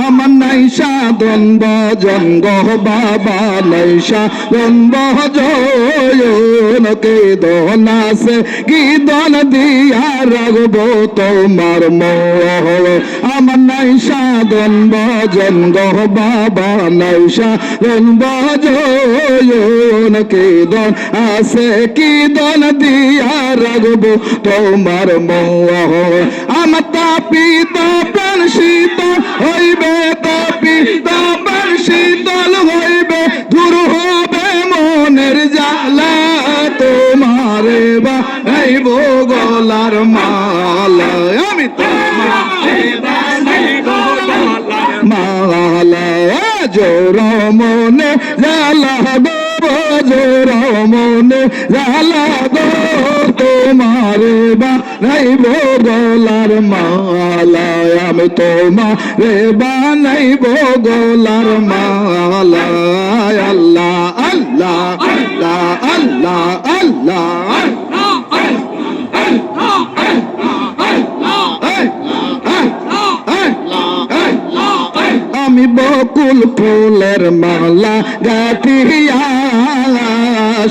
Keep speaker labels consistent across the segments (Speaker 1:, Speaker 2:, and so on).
Speaker 1: আমার নাই সাধন ভজন গো বাবা নাই সাধন ভজন কীর্তন আছে কীর্তন দিয়া রাখবো তোমার মোহর আমার নাই সাধন ভজন গো বাবা নাই সাধন ভজন কীর্তন আছে কীর্তন দিয়া রাখবো তোমার মোহর আমার তাপিতা প্রাণ শীতল হইবে তাপিতা প্রাণ শীতল হইবে দূর হবে মনের জ্বালা তোমারে বানাইব গলার মালা আমি তোমারে বানাইব গলার মালা জোর মনে জ্বালা গো জোর মনে জ্বালা গো তোমারে বানাইব গলার মালা আমি তোমারে বানাইব গলার মালা আল্লাহ আল্লাহ আল্লাহ আল্লাহ আল্লাহ আমি বকুল ফুলের মালা গাথিয়া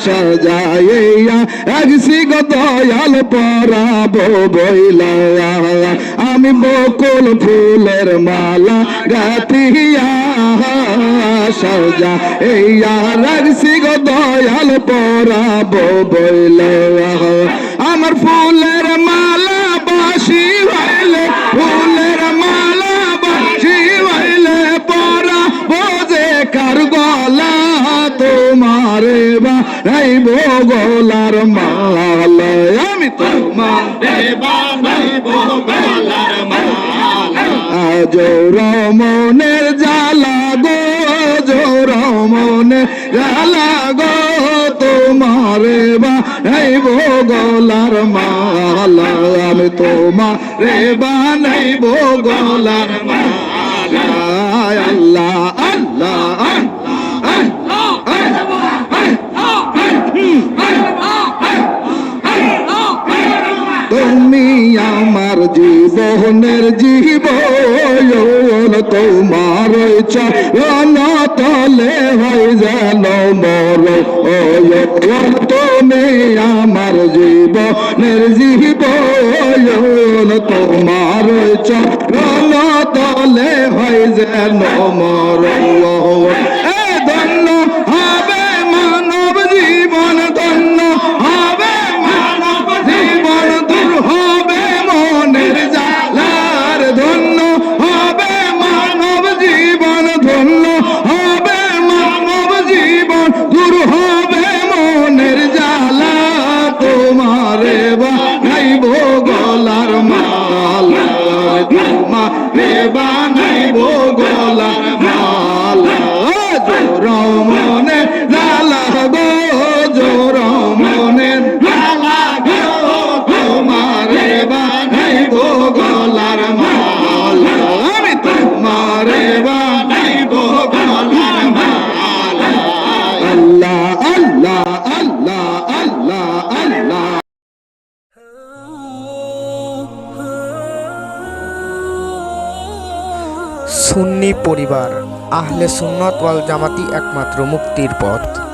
Speaker 1: সাজাইয়া একসি গো দয়াল পরাবো বইলা আমি বকুল ফুলের মালা গাথিয়া সাজাইয়া একসি গো দয়াল পরাবো বইলা আমার ফুলের মালা বাসি হইলে ফুলের মালা বাসি হইলে পরা বোঝে কার গলা তোমারে বানাইব গলার মালা আমি তোমারে বানাইব গলার মালা জোর মনের জ্বালা গো জোর মনের জ্বালা গো তোমারে বানাইব গলার মালা আমি তোমারে বানাইব গলার মালা আল্লাহ আল্লাহ তুমি আমার জীবনের জীবন তোমার চরণ তলে হয় যেন মর তুমি আমার জীবনের জীবন তোমার চরণ তলে হয় যেন মর ধন্য হবে মানব জীবন ধন্য হবে মানব জীবন দূর হবে মনের জ্বালার ধন্য হবে মানব জীবন ধন্য হবে মানব জীবন দূর হবে মনের জ্বালা তোমারে বানাইব গলার মালা তোমারে বানাইব গলার মালা জোর মনে জ্বালা গো জোর মনে জ্বালা গো তোমারে বানাইব গলার মালা আমি তোমারে বানাইব গলার মালা আল্লাহ আল্লাহ আল্লাহ আল্লাহ আল্লাহ
Speaker 2: সুন্নি পরিবার আহলে সুন্নাত ওয়াল জামাতি একমাত্র মুক্তির পথ।